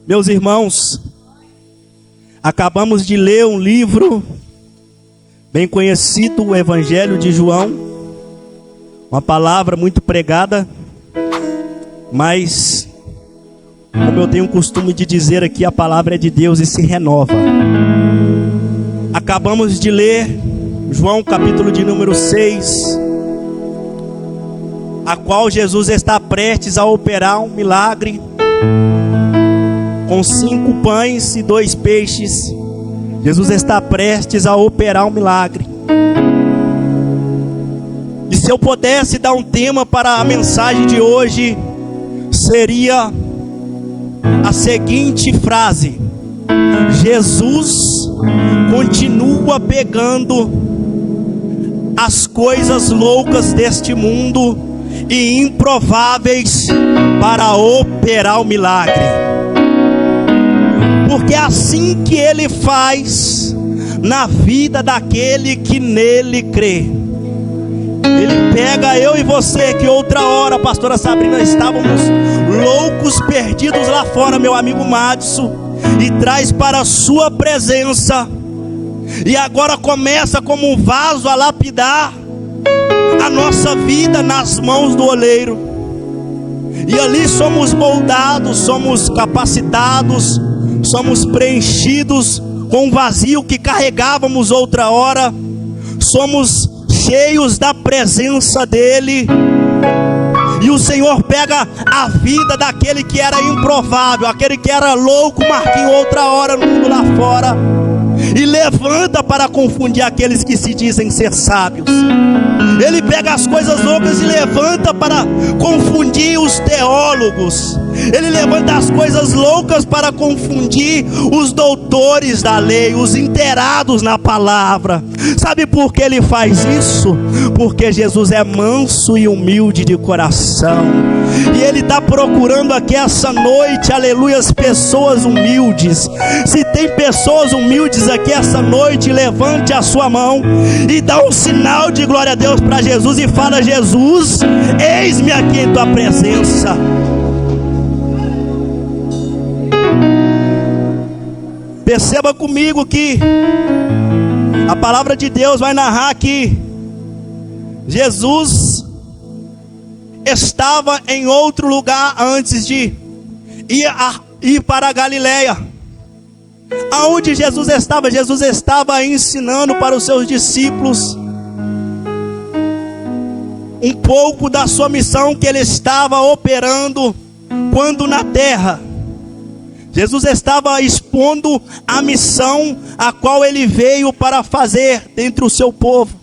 Meus irmãos, acabamos de ler um livro bem conhecido, o Evangelho de João, uma palavra muito pregada, mas, como eu tenho o costume de dizer aqui, a palavra é de Deus e se renova. Acabamos de ler João capítulo de número 6, a qual Jesus está prestes a operar um milagre, com 5 pães e 2 peixes. Jesus está prestes a operar um milagre. E se eu pudesse dar um tema para a mensagem de hoje, seria a seguinte frase: Jesus continua pegando as coisas loucas deste mundo e improváveis para operar o milagre. Porque é assim que Ele faz na vida daquele que nele crê. Ele pega eu e você, que outra hora, pastora Sabrina, estávamos loucos, perdidos lá fora, meu amigo Madison, e traz para a sua presença. E agora começa como um vaso a lapidar a nossa vida nas mãos do oleiro. E ali somos moldados, somos capacitados, somos preenchidos com o vazio que carregávamos outra hora. Somos cheios da presença dEle. E o Senhor pega a vida daquele que era improvável, aquele que era louco, Marquinhos, outra hora no mundo lá fora, e levanta para confundir aqueles que se dizem ser sábios. Ele pega as coisas loucas e levanta para confundir os teólogos. Ele levanta as coisas loucas para confundir os doutores da lei, os inteirados na palavra. Sabe por que Ele faz isso? Porque Jesus é manso e humilde de coração. E Ele está procurando aqui essa noite, aleluia, as pessoas humildes. Se tem pessoas humildes aqui essa noite, levante a sua mão e dá um sinal de glória a Deus para Jesus e fala: Jesus, eis-me aqui em tua presença. Perceba comigo que a palavra de Deus vai narrar que Jesus estava em outro lugar antes de ir para a Galileia. Aonde Jesus estava? Jesus estava ensinando para os seus discípulos um pouco da sua missão que Ele estava operando quando na terra. Jesus estava expondo a missão a qual Ele veio para fazer dentre o seu povo.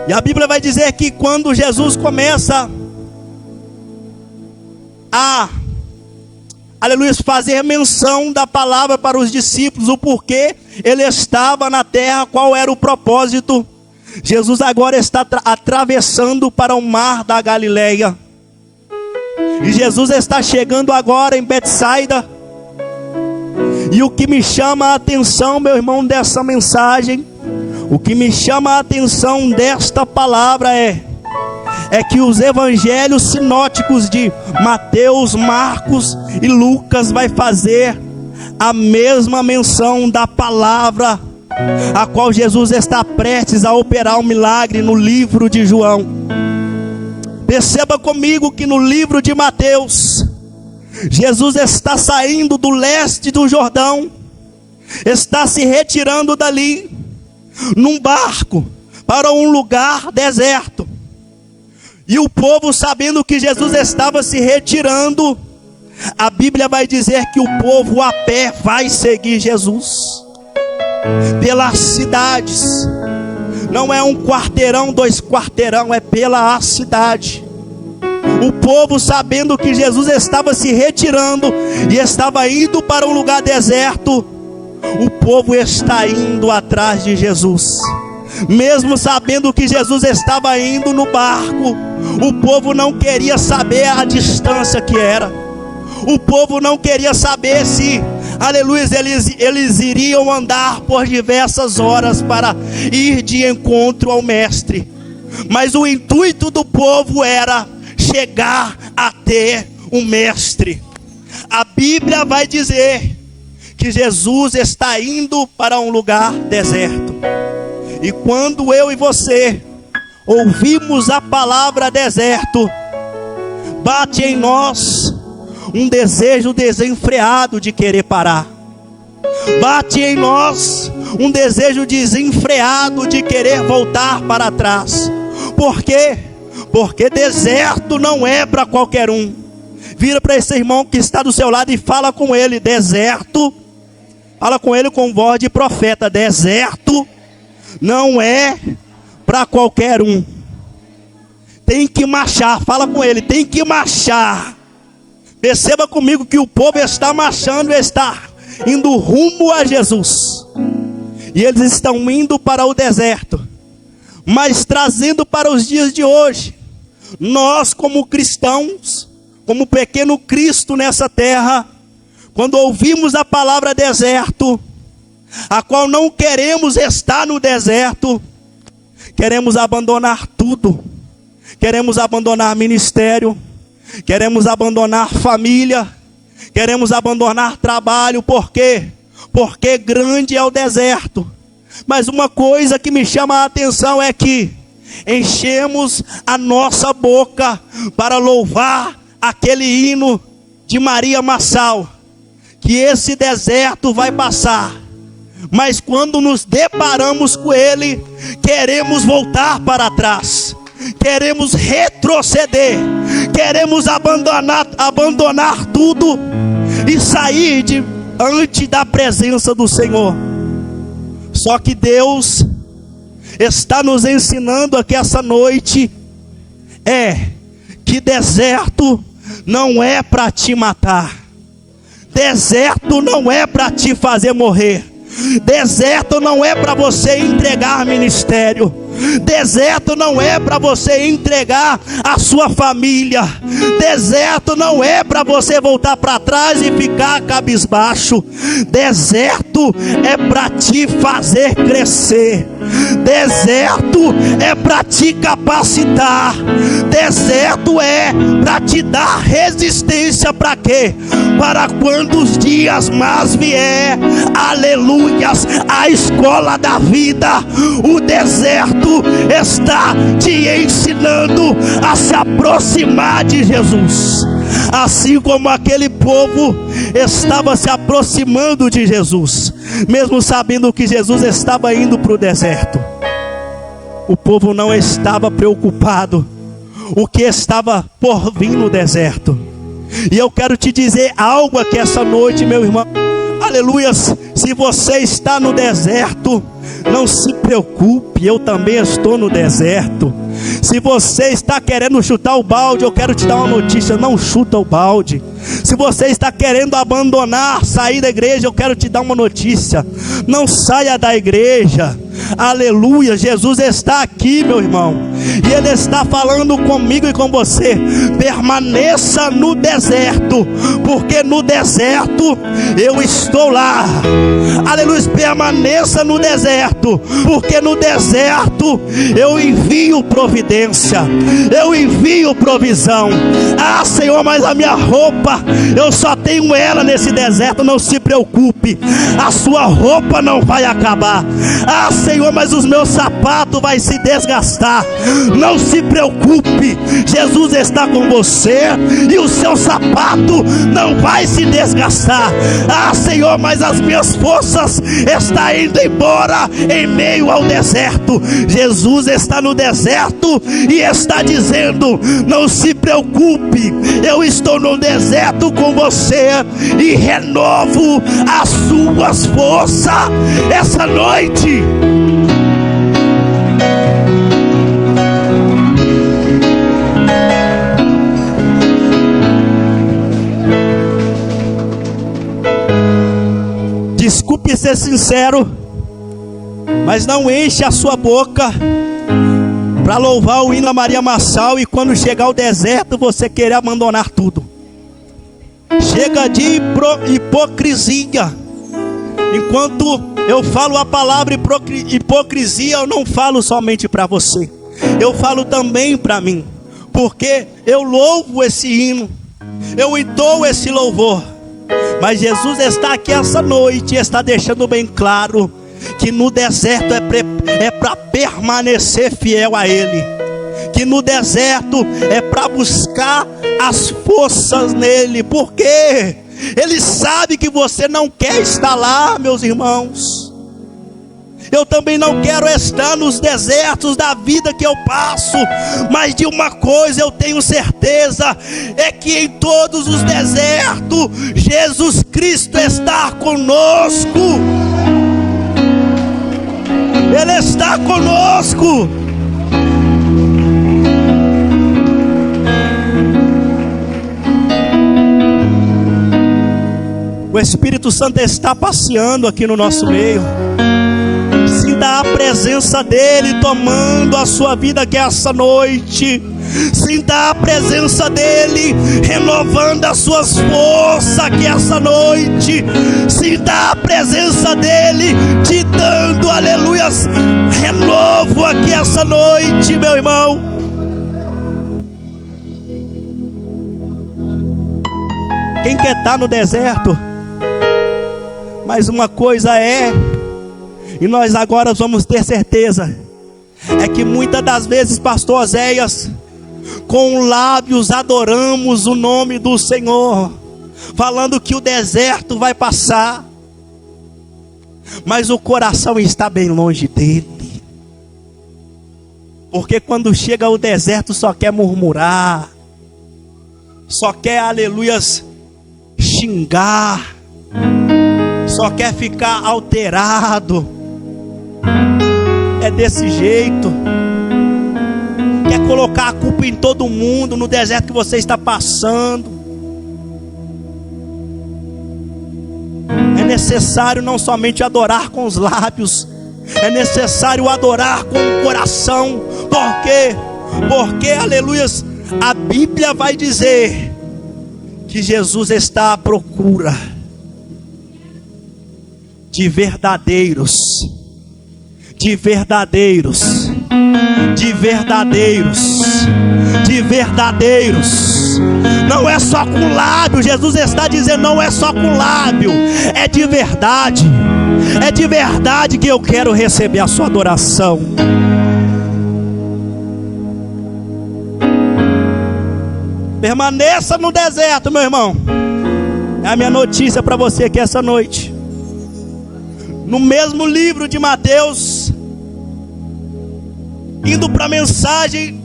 E a Bíblia vai dizer que quando Jesus começa a, aleluia, fazer menção da palavra para os discípulos, o porquê Ele estava na terra, qual era o propósito, Jesus agora está atravessando para o mar da Galileia. E Jesus está chegando agora em Betsaida. E o que me chama a atenção, meu irmão, dessa mensagem, o que me chama a atenção desta palavra é que os evangelhos sinóticos de Mateus, Marcos e Lucas vai fazer a mesma menção da palavra a qual Jesus está prestes a operar um milagre no livro de João. Perceba comigo que no livro de Mateus, Jesus está saindo do leste do Jordão, está se retirando dali num barco para um lugar deserto. E o povo, sabendo que Jesus estava se retirando, a Bíblia vai dizer que o povo a pé vai seguir Jesus pelas cidades. Não é um quarteirão, 2 quarteirão, é pela cidade. O povo, sabendo que Jesus estava se retirando e estava indo para um lugar deserto, o povo está indo atrás de Jesus. Mesmo sabendo que Jesus estava indo no barco, o povo não queria saber a distância que era. O povo não queria saber se, aleluia, eles iriam andar por diversas horas para ir de encontro ao mestre. Mas o intuito do povo era chegar a ter o mestre. A Bíblia vai dizer que Jesus está indo para um lugar deserto. E quando eu e você ouvimos a palavra deserto, bate em nós um desejo desenfreado de querer parar. Bate em nós um desejo desenfreado de querer voltar para trás. Por quê? Porque deserto não é para qualquer um. Vira para esse irmão que está do seu lado e fala com ele: deserto, fala com ele com voz de profeta, deserto não é para qualquer um. Tem que marchar, fala com ele, tem que marchar. Perceba comigo que o povo está marchando, está indo rumo a Jesus. E eles estão indo para o deserto, mas trazendo para os dias de hoje, nós como cristãos, como pequeno Cristo nessa terra, quando ouvimos a palavra deserto, a qual não queremos estar no deserto, queremos abandonar tudo, queremos abandonar ministério, queremos abandonar família, queremos abandonar trabalho. Por quê? Porque grande é o deserto. Mas uma coisa que me chama a atenção é que enchemos a nossa boca para louvar aquele hino de Maria Massal, que esse deserto vai passar, mas quando nos deparamos com ele, queremos voltar para trás, queremos retroceder, queremos abandonar tudo e sair diante da presença do Senhor. Só que Deus está nos ensinando aqui essa noite que deserto não é para te matar, deserto não é para te fazer morrer, deserto não é para você entregar ministério, deserto não é para você entregar a sua família, deserto não é para você voltar para trás e ficar cabisbaixo, deserto é para te fazer crescer, deserto é para te capacitar, deserto é para te dar resistência. Para quê? Para quando os dias más vier, aleluias, a escola da vida, o deserto está te ensinando a se aproximar de Jesus, assim como aquele povo estava se aproximando de Jesus, mesmo sabendo que Jesus estava indo para o deserto. O povo não estava preocupado o que estava por vir no deserto. E eu quero te dizer algo aqui essa noite, meu irmão, aleluias. Se você está no deserto, não se preocupe, eu também estou no deserto. Se você está querendo chutar o balde, eu quero te dar uma notícia: não chuta o balde. Se você está querendo abandonar, sair da igreja, eu quero te dar uma notícia: não saia da igreja. Aleluia, Jesus está aqui, meu irmão, e Ele está falando comigo e com você: permaneça no deserto, porque no deserto eu estou lá. Aleluia, permaneça no deserto, porque no deserto eu envio providência, eu envio provisão. Ah, Senhor, mas a minha roupa, eu só tenho ela nesse deserto. Não se preocupe, a sua roupa não vai acabar. Ah, Senhor, mas os meus sapatos vai se desgastar. Não se preocupe, Jesus está com você e o seu sapato não vai se desgastar. Ah, Senhor, mas as minhas forças estão indo embora em meio ao deserto. Jesus está no deserto e está dizendo: não se preocupe, eu estou no deserto com você e renovo as suas forças essa noite. Desculpe ser sincero, mas não enche a sua boca para louvar o hino a Maria Massal e quando chegar ao deserto você querer abandonar tudo. Chega de hipocrisia. Enquanto eu falo a palavra hipocrisia, eu não falo somente para você, eu falo também para mim, porque eu louvo esse hino, Eu entoo esse louvor. Mas Jesus está aqui essa noite e está deixando bem claro que no deserto é para permanecer fiel a Ele. Que no deserto é para buscar as forças nele. Por quê? Ele sabe que você não quer estar lá, meus irmãos. Eu também não quero estar nos desertos da vida que eu passo. Mas de uma coisa eu tenho certeza: é que em todos os desertos Jesus Cristo está conosco. Ele está conosco. O Espírito Santo está passeando aqui no nosso meio. Sinta a presença dele tomando a sua vida aqui essa noite. Sinta a presença dele renovando as suas forças aqui essa noite. Sinta a presença dele te dando, aleluias, renovo aqui essa noite, meu irmão. Quem quer estar no deserto? Mas uma coisa é, e nós agora vamos ter certeza, é que muitas das vezes, pastor Oséias, com lábios adoramos o nome do Senhor, falando que o deserto vai passar, mas o coração está bem longe dele. Porque quando chega o deserto só quer murmurar, só quer, aleluias, xingar, só quer ficar alterado. É desse jeito. Quer colocar a culpa em todo mundo no deserto que você está passando. É necessário não somente adorar com os lábios, é necessário adorar com o coração. Por quê? Porque, aleluias, a Bíblia vai dizer que Jesus está à procura de verdadeiros, de verdadeiros, de verdadeiros, de verdadeiros. Não é só com lábio. Jesus está dizendo, não é só com lábio, é de verdade. É de verdade que eu quero receber a sua adoração. Permaneça no deserto, meu irmão. É a minha notícia para você aqui essa noite. No mesmo livro de Mateus, indo para a mensagem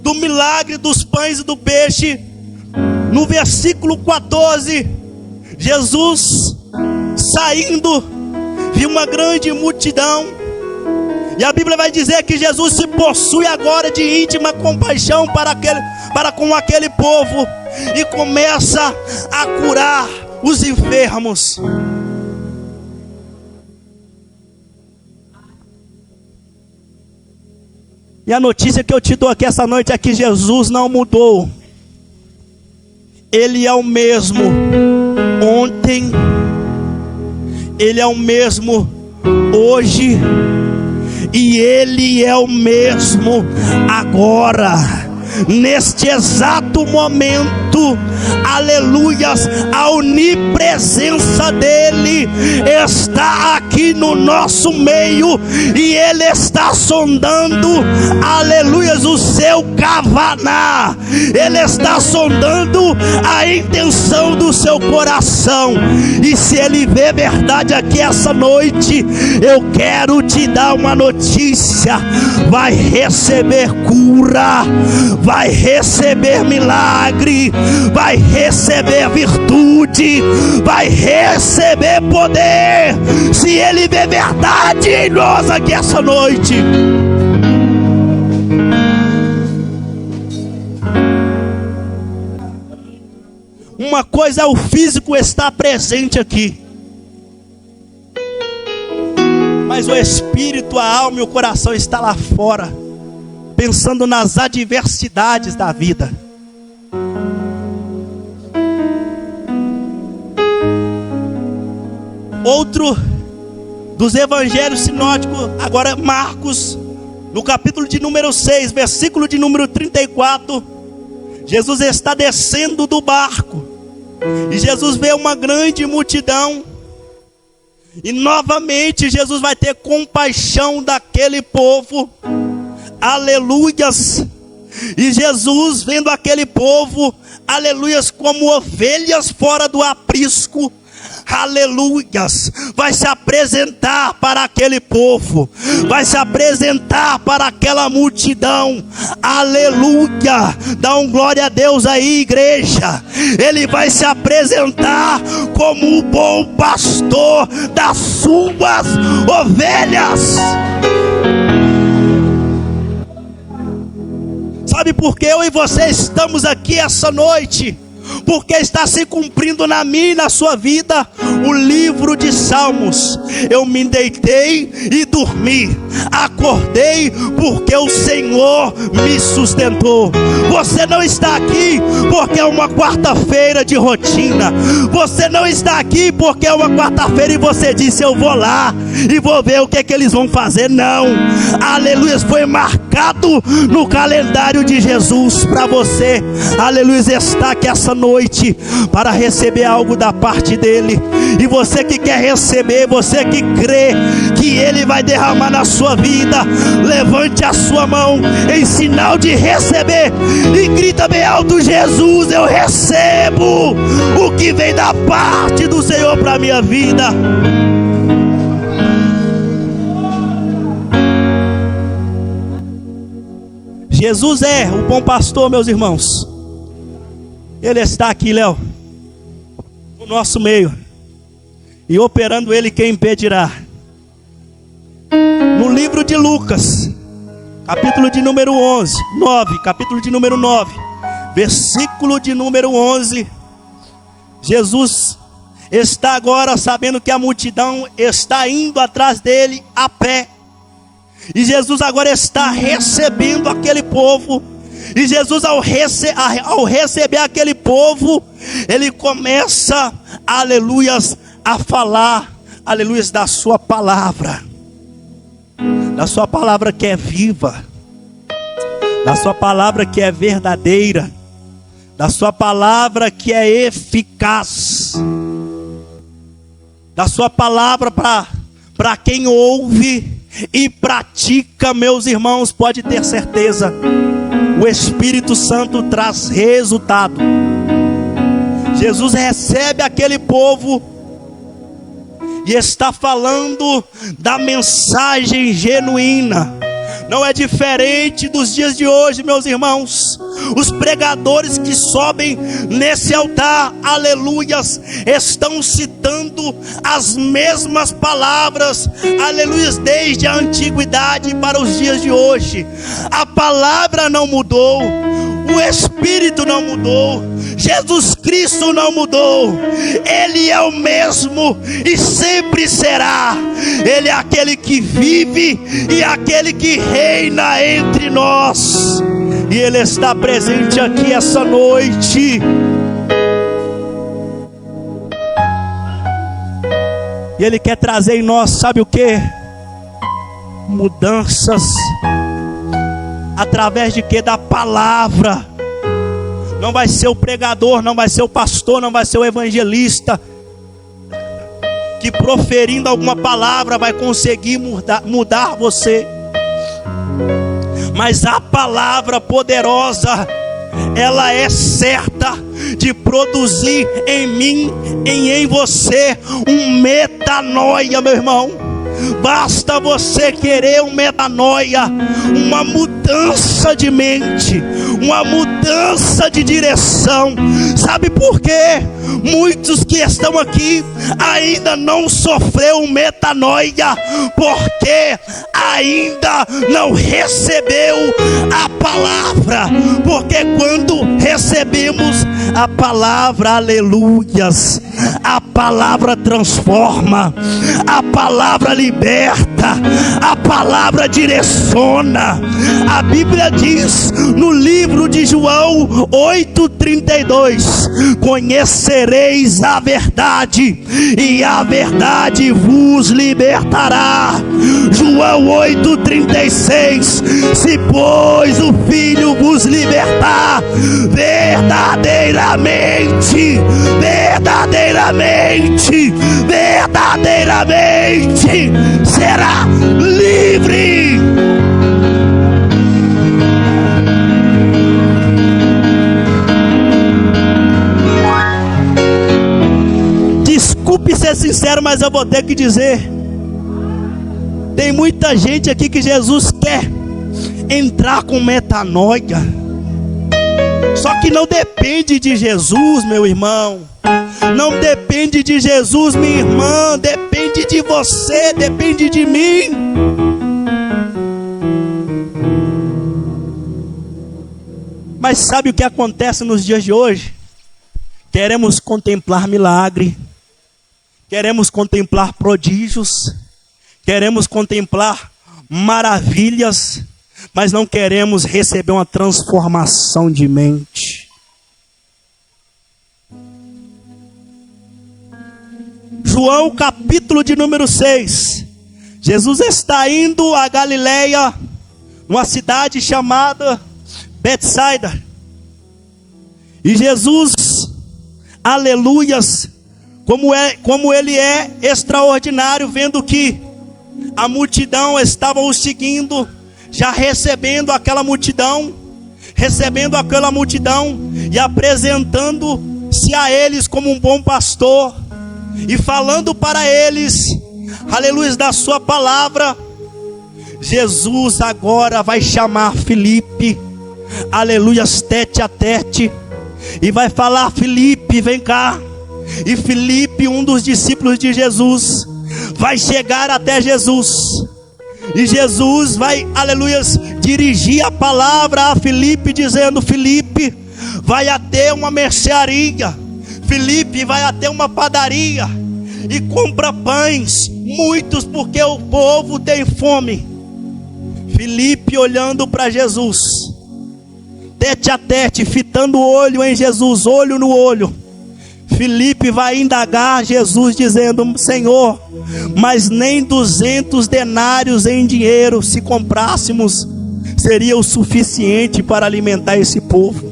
do milagre dos pães e do peixe, no versículo 14, Jesus saindo, viu uma grande multidão, e a Bíblia vai dizer que Jesus se possui agora de íntima compaixão para com aquele povo, e começa a curar os enfermos. E a notícia que eu te dou aqui essa noite é que Jesus não mudou. Ele é o mesmo ontem, Ele é o mesmo hoje, e Ele é o mesmo agora. Neste exato momento, aleluias, a onipresença dele está aqui no nosso meio, e ele está sondando, aleluias, o seu cavanar. Ele está sondando a intenção do seu coração, e se ele vê verdade aqui essa noite, eu quero te dar uma notícia: vai receber cura, vai receber milagre, vai receber virtude, vai receber poder, se ele vê verdade em nós aqui essa noite. Uma coisa é o físico estar presente aqui, mas o espírito, a alma e o coração está lá fora, pensando nas adversidades da vida. Outro dos evangelhos sinóticos, agora Marcos, no capítulo de número 6, versículo de número 34, Jesus está descendo do barco. E Jesus vê uma grande multidão. E novamente Jesus vai ter compaixão daquele povo. Aleluias. E Jesus, vendo aquele povo, aleluias, como ovelhas fora do aprisco, aleluias, vai se apresentar para aquele povo, vai se apresentar para aquela multidão. Aleluia. Dá um glória a Deus aí, igreja. Ele vai se apresentar como o bom pastor das suas ovelhas. Sabe por que eu e você estamos aqui essa noite? Porque está se cumprindo na minha e na sua vida o livro de Salmos. Eu me deitei e dormi, acordei porque o Senhor me sustentou. Você não está aqui porque é uma quarta-feira de rotina. Você não está aqui porque é uma quarta-feira e você disse: eu vou lá e vou ver o que é que eles vão fazer. Não, aleluia, foi marcado no calendário de Jesus para você, aleluia, estar aqui essa noite para receber algo da parte dele. E você que quer receber, você que crê que ele vai derramar na sua vida, levante a sua mão em sinal de receber e grita bem alto: Jesus, eu recebo o que vem da parte do Senhor para a minha vida. Jesus é o bom pastor, meus irmãos. Ele está aqui, Léo, no nosso meio. E operando ele, quem impedirá? No livro de Lucas, capítulo de número 9, capítulo de número 9, versículo de número 11. Jesus está agora sabendo que a multidão está indo atrás dele a pé. E Jesus agora está recebendo aquele povo. E Jesus ao receber aquele povo, ele começa, aleluias, a falar, aleluias, da sua palavra. Da sua palavra que é viva. Da sua palavra que é verdadeira. Da sua palavra que é eficaz. Da sua palavra para quem ouve e pratica, meus irmãos, pode ter certeza, o Espírito Santo traz resultado. Jesus recebe aquele povo e está falando da mensagem genuína. Não é diferente dos dias de hoje, meus irmãos. Os pregadores que sobem nesse altar, aleluias, estão citando as mesmas palavras, aleluias, desde a antiguidade para os dias de hoje. A palavra não mudou, o Espírito não mudou, Jesus Cristo não mudou. Ele é o mesmo e sempre será. Ele é aquele que vive e aquele que reina entre nós. E Ele está presente aqui essa noite. E Ele quer trazer em nós, sabe o que? Mudanças. Através de quê? Da palavra. Não vai ser o pregador, não vai ser o pastor, não vai ser o evangelista que proferindo alguma palavra vai conseguir mudar você. Mas a palavra poderosa, ela é certa de produzir em mim e em você metanoia, meu irmão. Basta você querer metanoia, uma mudança de mente, uma mudança de direção. Sabe por quê? Muitos que estão aqui ainda não sofreu metanoia, porque ainda não recebeu a palavra. Porque quando recebemos a palavra, aleluias, A palavra transforma, a palavra liberta, a palavra direciona. A Bíblia diz no livro de João 8:32: conhecereis a verdade, e a verdade vos libertará. João 8:36: se pois o Filho vos libertar, verdadeiramente, será livre. Desculpe ser sincero, mas eu vou ter que dizer: tem muita gente aqui que Jesus quer entrar com metanoia, só que não depende de Jesus, meu irmão. Não depende de Jesus, minha irmã. Depende de você, depende de mim. Mas sabe o que acontece nos dias de hoje? Queremos contemplar milagre, queremos contemplar prodígios, queremos contemplar maravilhas, mas não queremos receber uma transformação de mente. João capítulo de número 6. Jesus está indo a Galileia, numa cidade chamada Betsaida. E Jesus, aleluias, como ele é extraordinário, vendo que a multidão estava o seguindo, já recebendo aquela multidão e apresentando-se a eles como um bom pastor, e falando para eles, aleluia, da sua palavra. Jesus agora vai chamar Filipe, aleluia, tete a tete, e vai falar: Filipe, vem cá. E Filipe, um dos discípulos de Jesus, vai chegar até Jesus, e Jesus vai, aleluia, dirigir a palavra a Filipe, dizendo: Filipe, vai até uma mercearia, Filipe, vai até uma padaria e compra pães, muitos, porque o povo tem fome. Filipe olhando para Jesus, tete a tete, fitando o olho em Jesus, olho no olho. Filipe vai indagar Jesus, dizendo: Senhor, mas nem 200 denários em dinheiro, se comprássemos, seria o suficiente para alimentar esse povo.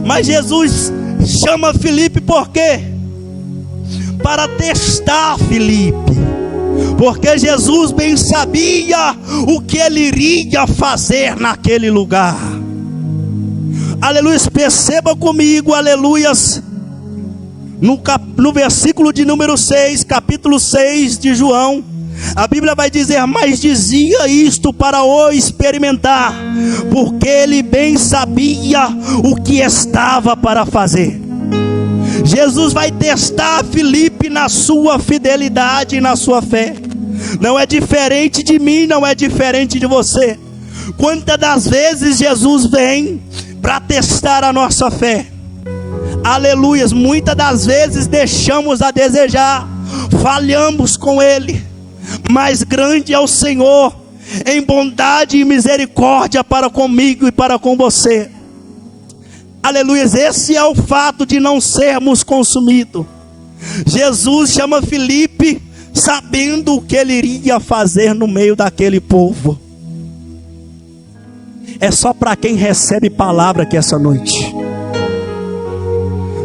Mas Jesus chama Filipe por quê? Para testar Filipe, porque Jesus bem sabia o que ele iria fazer naquele lugar. Aleluia, perceba comigo, aleluias, no versículo de número 6, capítulo 6 de João, a Bíblia vai dizer: mas dizia isto para o experimentar, porque ele bem sabia o que estava para fazer. Jesus vai testar Filipe na sua fidelidade e na sua fé. Não é diferente de mim, não é diferente de você. Quantas das vezes Jesus vem para testar a nossa fé? Aleluias, muitas das vezes deixamos a desejar, falhamos com Ele, mas grande é o Senhor em bondade e misericórdia para comigo e para com você. Aleluias, esse é o fato de não sermos consumidos. Jesus chama Filipe sabendo o que ele iria fazer no meio daquele povo. É só para quem recebe palavra aqui essa noite.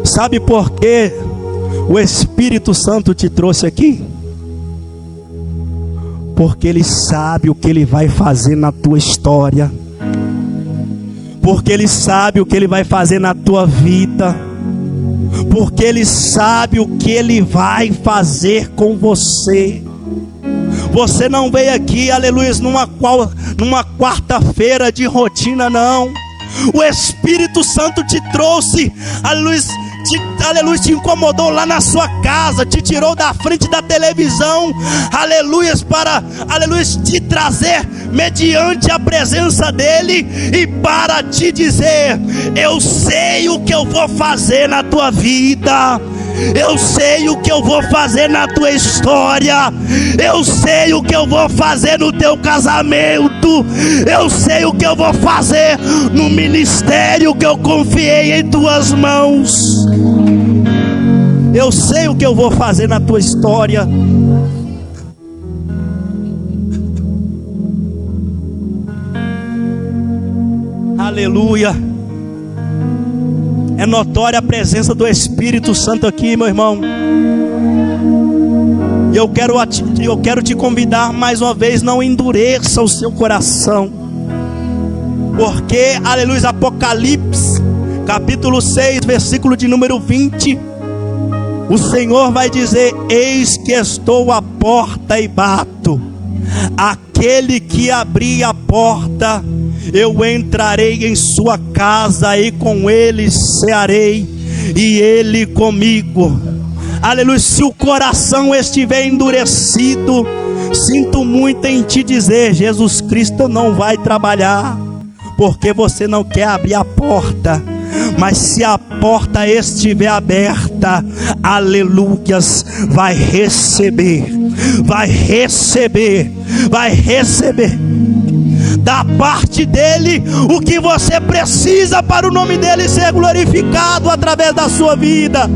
Sabe por que o Espírito Santo te trouxe aqui? Porque Ele sabe o que Ele vai fazer na tua história, porque Ele sabe o que Ele vai fazer na tua vida, porque Ele sabe o que Ele vai fazer com você. Você não veio aqui, aleluia, numa quarta-feira de rotina, não. O Espírito Santo te trouxe, aleluia, te incomodou lá na sua casa, te tirou da frente da televisão, aleluia, para, aleluia, te trazer mediante a presença dEle, e para te dizer: eu sei o que eu vou fazer na tua vida, Eu sei o que eu vou fazer na tua história. Eu sei o que eu vou fazer no teu casamento. Eu sei o que eu vou fazer no ministério que eu confiei em tuas mãos. Eu sei o que eu vou fazer na tua história. Aleluia. É notória a presença do Espírito Santo aqui, meu irmão. E eu quero te convidar mais uma vez, não endureça o seu coração. Porque, aleluia, Apocalipse, capítulo 6, versículo de número 20. O Senhor vai dizer: eis que estou à porta e bato. Aquele que abrir a porta, eu entrarei em sua casa e com ele cearei e ele comigo. Aleluia. Se o coração estiver endurecido, sinto muito em te dizer, Jesus Cristo não vai trabalhar, porque você não quer abrir a porta. Mas se a porta estiver aberta, aleluias, vai receber da parte dele o que você precisa para o nome dele ser glorificado através da sua vida.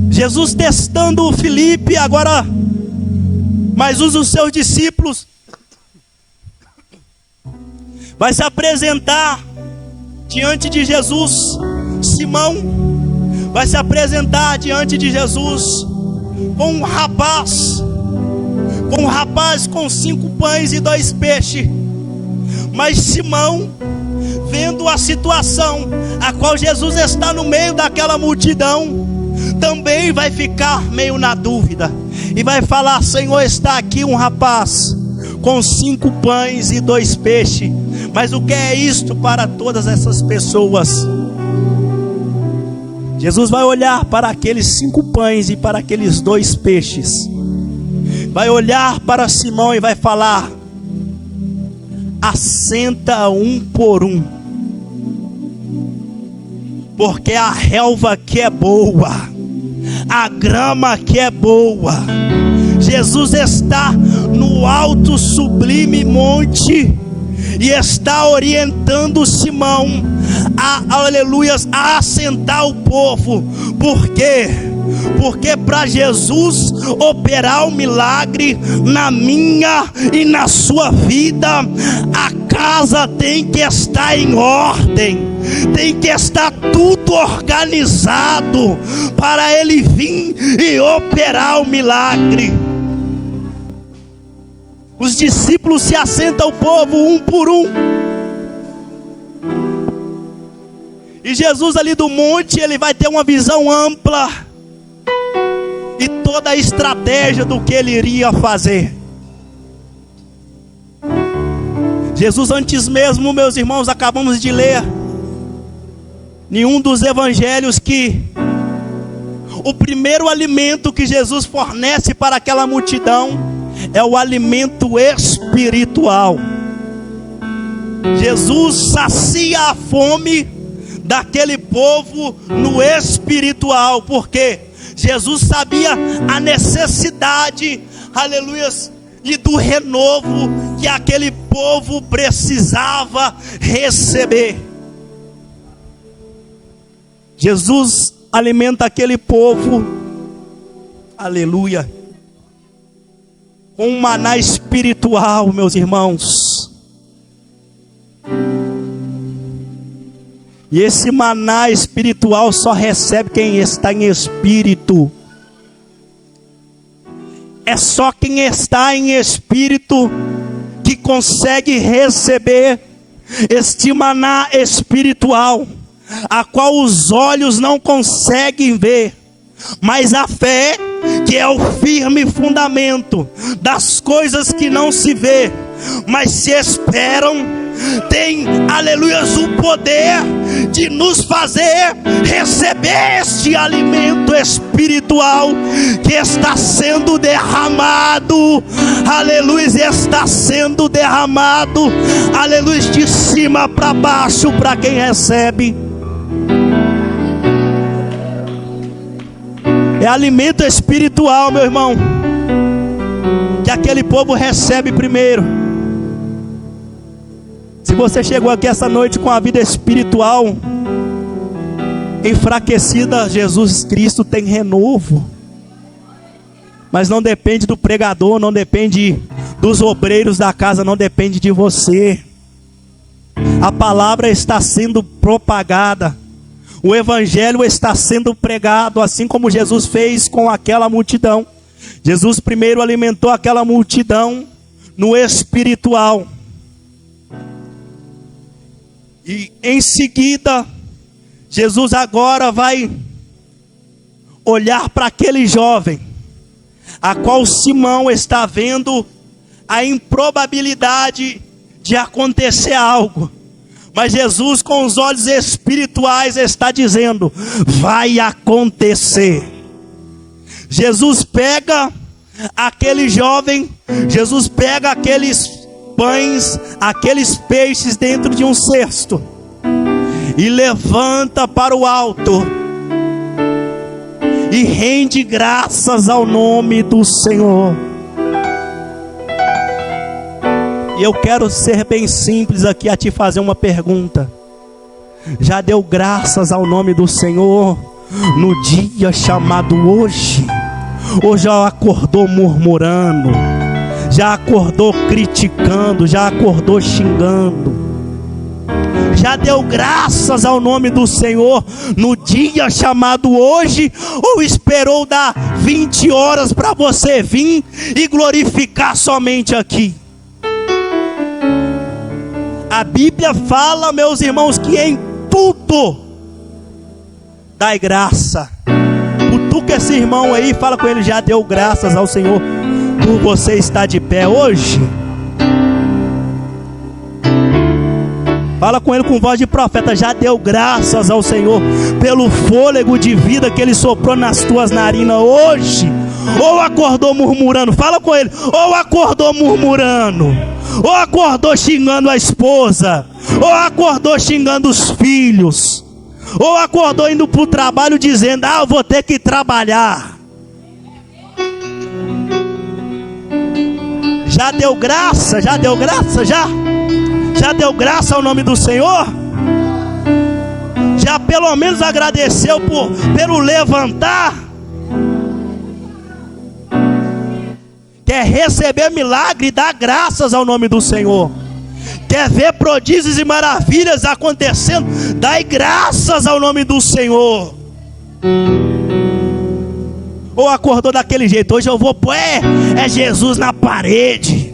Jesus testando o Filipe agora, mas usa os seus discípulos, vai se apresentar diante de Jesus. Simão vai se apresentar diante de Jesus com um rapaz com 5 pães e 2 peixes. Mas Simão, vendo a situação a qual Jesus está no meio daquela multidão, também vai ficar meio na dúvida e vai falar: Senhor, está aqui um rapaz com 5 pães e 2 peixes, mas o que é isto para todas essas pessoas? Jesus vai olhar para aqueles 5 pães e para aqueles 2 peixes, vai olhar para Simão e vai falar: assenta um por um, porque a relva aqui é boa, a grama aqui é boa. Jesus está no alto sublime monte e está orientando Simão a assentar o povo. Por quê? Porque para Jesus operar o milagre na minha e na sua vida, a casa tem que estar em ordem, tem que estar tudo organizado para ele vir e operar o milagre. Os discípulos se assentam o povo um por um, e Jesus ali do monte, ele vai ter uma visão ampla e toda a estratégia do que ele iria fazer. Jesus, antes mesmo, meus irmãos, acabamos de ler nenhum dos evangelhos que o primeiro alimento que Jesus fornece para aquela multidão é o alimento espiritual. Jesus sacia a fome daquele povo no espiritual, porque Jesus sabia a necessidade, aleluias, e do renovo que aquele povo precisava receber. Jesus alimenta aquele povo, aleluia, com um maná espiritual, meus irmãos. E esse maná espiritual só recebe quem está em espírito. É só quem está em espírito que consegue receber este maná espiritual, a qual os olhos não conseguem ver, mas a fé, que é o firme fundamento das coisas que não se vê, mas se esperam, tem, aleluia, o poder de nos fazer receber este alimento espiritual que está sendo derramado, aleluia, está sendo derramado, aleluia, de cima para baixo para quem recebe. É alimento espiritual, meu irmão, que aquele povo recebe primeiro. Se você chegou aqui essa noite com a vida espiritual enfraquecida, Jesus Cristo tem renovo. Mas não depende do pregador, não depende dos obreiros da casa, não depende de você. A palavra está sendo propagada, o evangelho está sendo pregado, assim como Jesus fez com aquela multidão. Jesus primeiro alimentou aquela multidão no espiritual, e em seguida Jesus agora vai olhar para aquele jovem, a qual Simão está vendo a improbabilidade de acontecer algo, mas Jesus com os olhos espirituais está dizendo: vai acontecer. Jesus pega aquele jovem, Jesus pega aqueles pães, aqueles peixes dentro de um cesto e levanta para o alto e rende graças ao nome do Senhor. E eu quero ser bem simples aqui a te fazer uma pergunta: já deu graças ao nome do Senhor no dia chamado hoje? Ou já acordou murmurando? Já acordou criticando? Já acordou xingando? Já deu graças ao nome do Senhor no dia chamado hoje? Ou esperou dar 20 horas para você vir e glorificar somente aqui? A Bíblia fala, meus irmãos, que em tudo dai graça. Cutuca esse irmão aí, fala com ele: já deu graças ao Senhor por você estar de pé hoje? Fala com ele com voz de profeta: já deu graças ao Senhor pelo fôlego de vida que Ele soprou nas tuas narinas hoje? Ou acordou murmurando? Fala com ele: ou acordou murmurando? Ou acordou xingando a esposa? Ou acordou xingando os filhos? Ou acordou indo para o trabalho dizendo: eu vou ter que trabalhar? Já deu graça? Já deu graça? Já deu graça ao nome do Senhor? Já pelo menos agradeceu pelo levantar? Quer receber milagre? Dá graças ao nome do Senhor. Quer ver prodígios e maravilhas acontecendo? Dai graças ao nome do Senhor. Ou acordou daquele jeito: hoje eu vou pôr é Jesus na parede.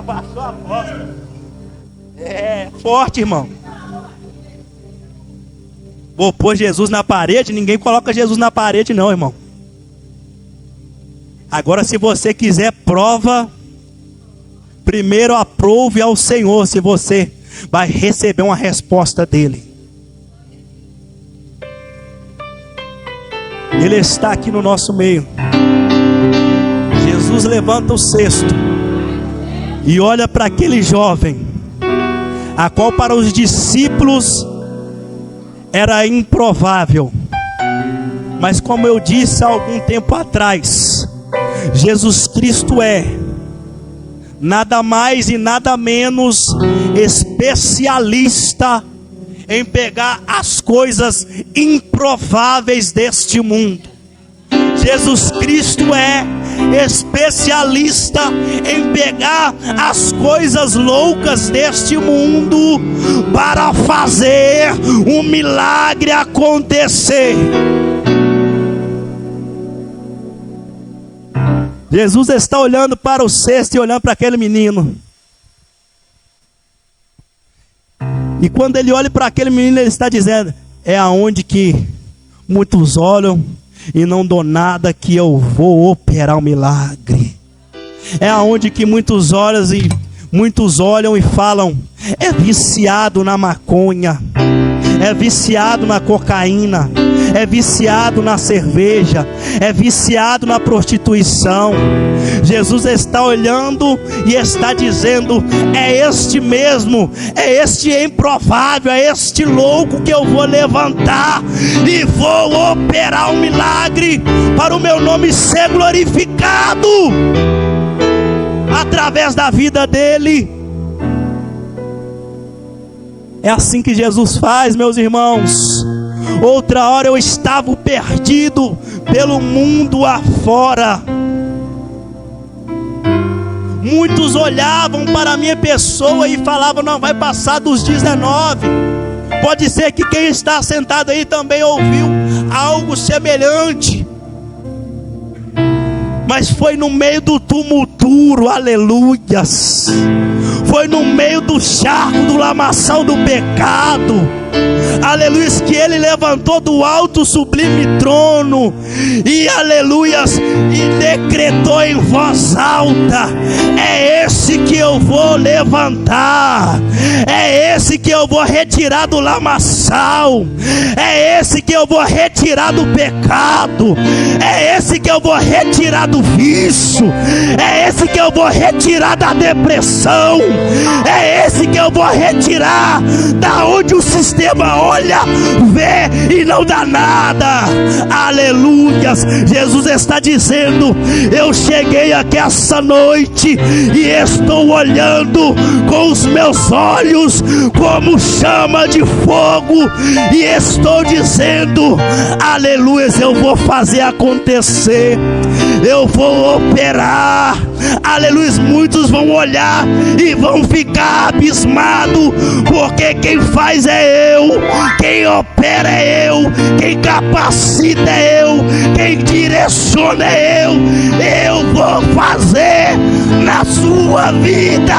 Baixou a voz. Forte, irmão. Vou pôr Jesus na parede? Ninguém coloca Jesus na parede não, irmão. Agora, se você quiser prova, primeiro aprove ao Senhor se você vai receber uma resposta dele. Ele está aqui no nosso meio. Jesus levanta o cesto e olha para aquele jovem, a qual para os discípulos era improvável, mas como eu disse há algum tempo atrás, Jesus Cristo é nada mais e nada menos especialista em pegar as coisas improváveis deste mundo. Jesus Cristo é especialista em pegar as coisas loucas deste mundo para fazer um milagre acontecer. Jesus está olhando para o cesto e olhando para aquele menino. E quando ele olha para aquele menino, ele está dizendo: é aonde que muitos olham e não dou nada que eu vou operar um milagre. É aonde que muitos olham e Muitos olham e falam: é viciado na maconha, é viciado na cocaína, é viciado na cerveja, é viciado na prostituição. Jesus está olhando e está dizendo: é este mesmo, é este improvável, é este louco que eu vou levantar e vou operar um milagre para o meu nome ser glorificado através da vida dele. É assim que Jesus faz, meus irmãos. Outra hora eu estava perdido pelo mundo afora. Muitos olhavam para a minha pessoa e falavam: não vai passar dos 19. Pode ser que quem está sentado aí também ouviu algo semelhante. Mas foi no meio do tumulturo, aleluias. Foi no meio do charco, do lamaçal do pecado, aleluias, que ele levantou do alto sublime trono e aleluias, e decretou em voz alta: é esse que eu vou levantar, é esse que eu vou retirar do lamaçal, é esse que eu vou retirar do pecado, é esse que eu vou retirar do vício, é esse que eu vou retirar da depressão, é esse que eu vou retirar da onde o sistema olha, vê e não dá nada. Aleluias. Jesus está dizendo: eu cheguei aqui essa noite e estou olhando com os meus olhos como chama de fogo, e estou dizendo: aleluias, eu vou fazer acontecer, eu vou operar. Aleluia. Muitos vão olhar e vão ficar abismados, porque quem faz é eu, quem opera é eu, quem capacita é eu, quem direciona é eu. Eu vou fazer na sua vida.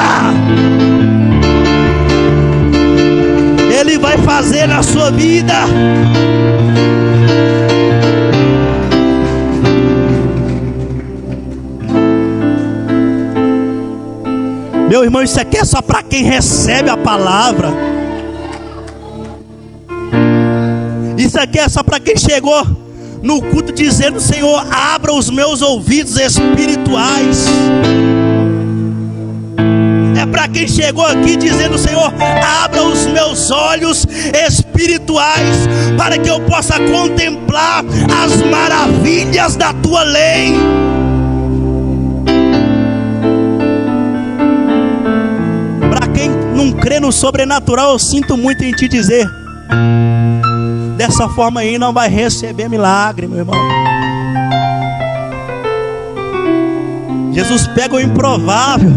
Ele vai fazer na sua vida. Meu irmão, isso aqui é só para quem recebe a palavra. Isso aqui é só para quem chegou no culto dizendo: Senhor, abra os meus ouvidos espirituais. É para quem chegou aqui dizendo: Senhor, abra os meus olhos espirituais, para que eu possa contemplar as maravilhas da tua lei. Não crê no sobrenatural, eu sinto muito em te dizer: dessa forma aí não vai receber milagre, meu irmão. Jesus pega o improvável,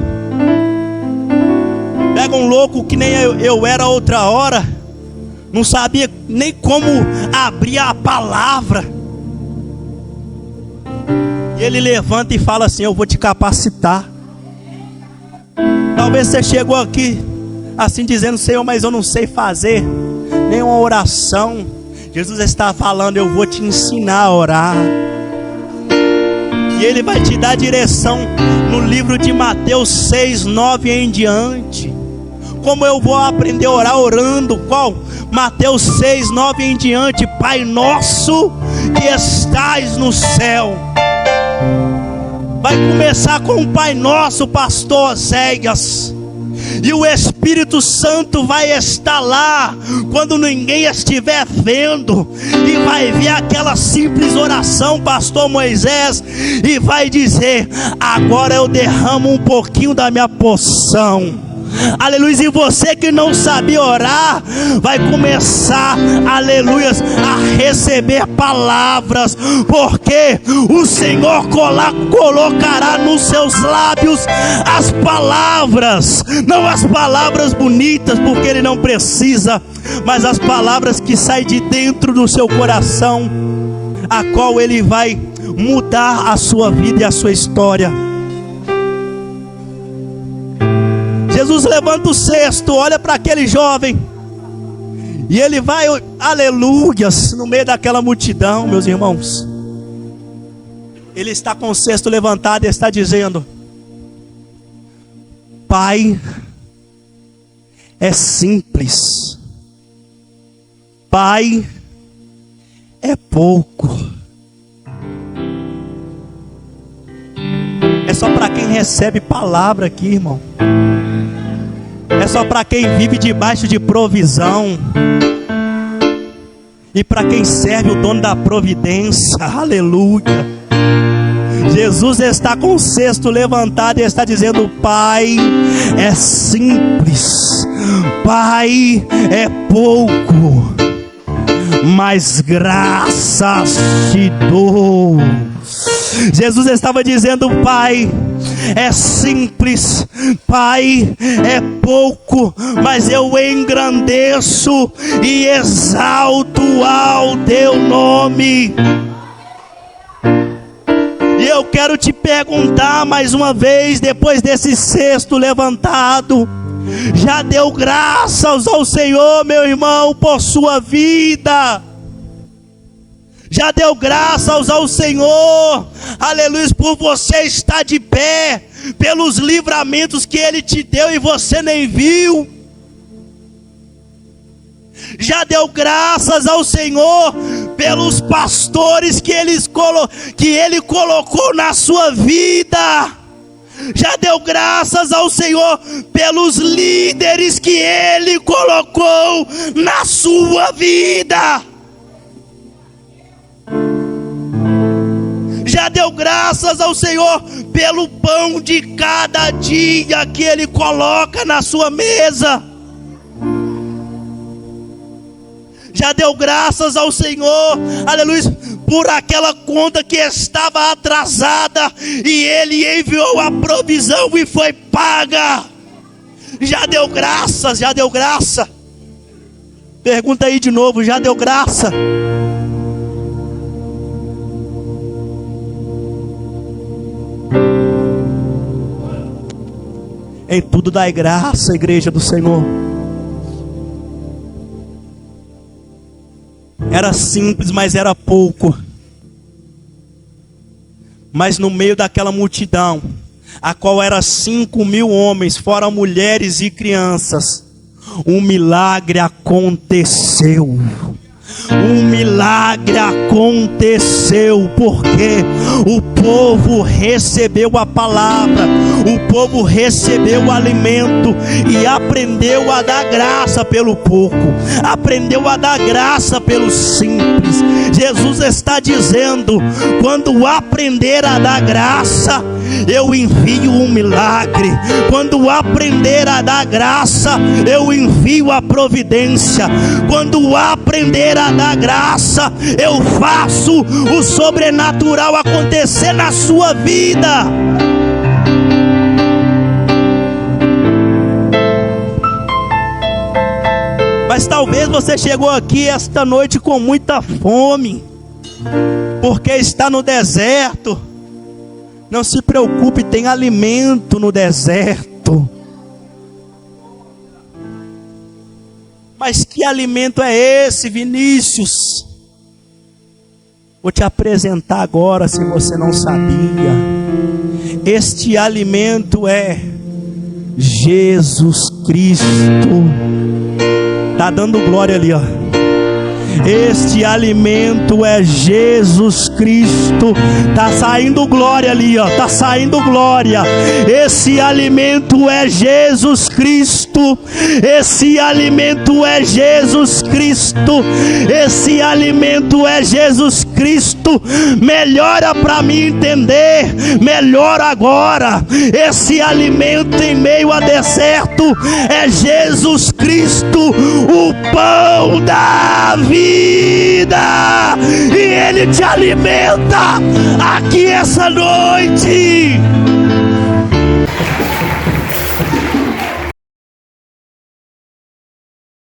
pega um louco que nem eu era outra hora, não sabia nem como abrir a palavra, e ele levanta e fala assim: eu vou te capacitar. Talvez você chegou aqui assim dizendo: Senhor, mas eu não sei fazer nenhuma oração. Jesus está falando: eu vou te ensinar a orar. E Ele vai te dar direção no livro de Mateus 6, 9 em diante. Como eu vou aprender a orar orando? Qual? Mateus 6, 9 em diante. Pai nosso que estais no céu. Vai começar com o Pai Nosso, pastor Oséias. E o Espírito Santo vai estar lá quando ninguém estiver vendo, e vai ver aquela simples oração, pastor Moisés, e vai dizer: agora eu derramo um pouquinho da minha porção. Aleluia. E você que não sabia orar, vai começar, aleluia, a receber palavras, porque o Senhor colocará nos seus lábios as palavras, não as palavras bonitas, porque Ele não precisa, mas as palavras que saem de dentro do seu coração, a qual Ele vai mudar a sua vida e a sua história. Jesus levanta o cesto, olha para aquele jovem, e ele vai, aleluias, no meio daquela multidão, meus irmãos. Ele está com o cesto levantado e está dizendo: Pai é simples. Pai é pouco. É só para quem recebe palavra aqui, irmão. É só para quem vive debaixo de provisão. E para quem serve o dono da providência. Aleluia. Jesus está com o cesto levantado e está dizendo: Pai é simples, Pai é pouco, mas graças te dou. Jesus estava dizendo: Pai é simples, Pai é pouco, mas eu engrandeço e exalto ao teu nome. E eu quero te perguntar mais uma vez, depois desse cesto levantado, já deu graças ao Senhor, meu irmão, por sua vida? Já deu graças ao Senhor, aleluia, por você estar de pé, pelos livramentos que Ele te deu e você nem viu? Já deu graças ao Senhor pelos pastores que Ele colocou na sua vida? Já deu graças ao Senhor pelos líderes que Ele colocou na sua vida? Já deu graças ao Senhor pelo pão de cada dia que Ele coloca na sua mesa? Já deu graças ao Senhor, aleluia, por aquela conta que estava atrasada e Ele enviou a provisão e foi paga? Já deu graças? Já deu graça? Pergunta aí de novo: já deu graça? Em tudo dai graça, igreja do Senhor. Era simples, mas era pouco. Mas no meio daquela multidão, a qual era 5.000 homens, fora mulheres e crianças, um milagre aconteceu. Um milagre aconteceu, porque o povo recebeu a palavra, o povo recebeu o alimento e aprendeu a dar graça pelo pouco, aprendeu a dar graça pelo simples. Jesus está dizendo: quando aprender a dar graça, eu envio um milagre. Quando aprender a dar graça, eu envio a providência. Quando aprender a dar graça, eu faço o sobrenatural acontecer na sua vida. Mas talvez você chegou aqui esta noite com muita fome, porque está no deserto. Não se preocupe, tem alimento no deserto. Mas que alimento é esse, Vinícius? Vou te apresentar agora, se você não sabia. Este alimento é Jesus Cristo. Tá dando glória ali, ó. Este alimento é Jesus Cristo. Tá saindo glória ali, ó. Tá saindo glória. Esse alimento é Jesus Cristo. Esse alimento é Jesus Cristo. Esse alimento é Jesus Cristo. Melhora para mim entender. Melhora agora. Esse alimento em meio a deserto é Jesus Cristo, o pão da vida. E Ele te alimenta aqui essa noite.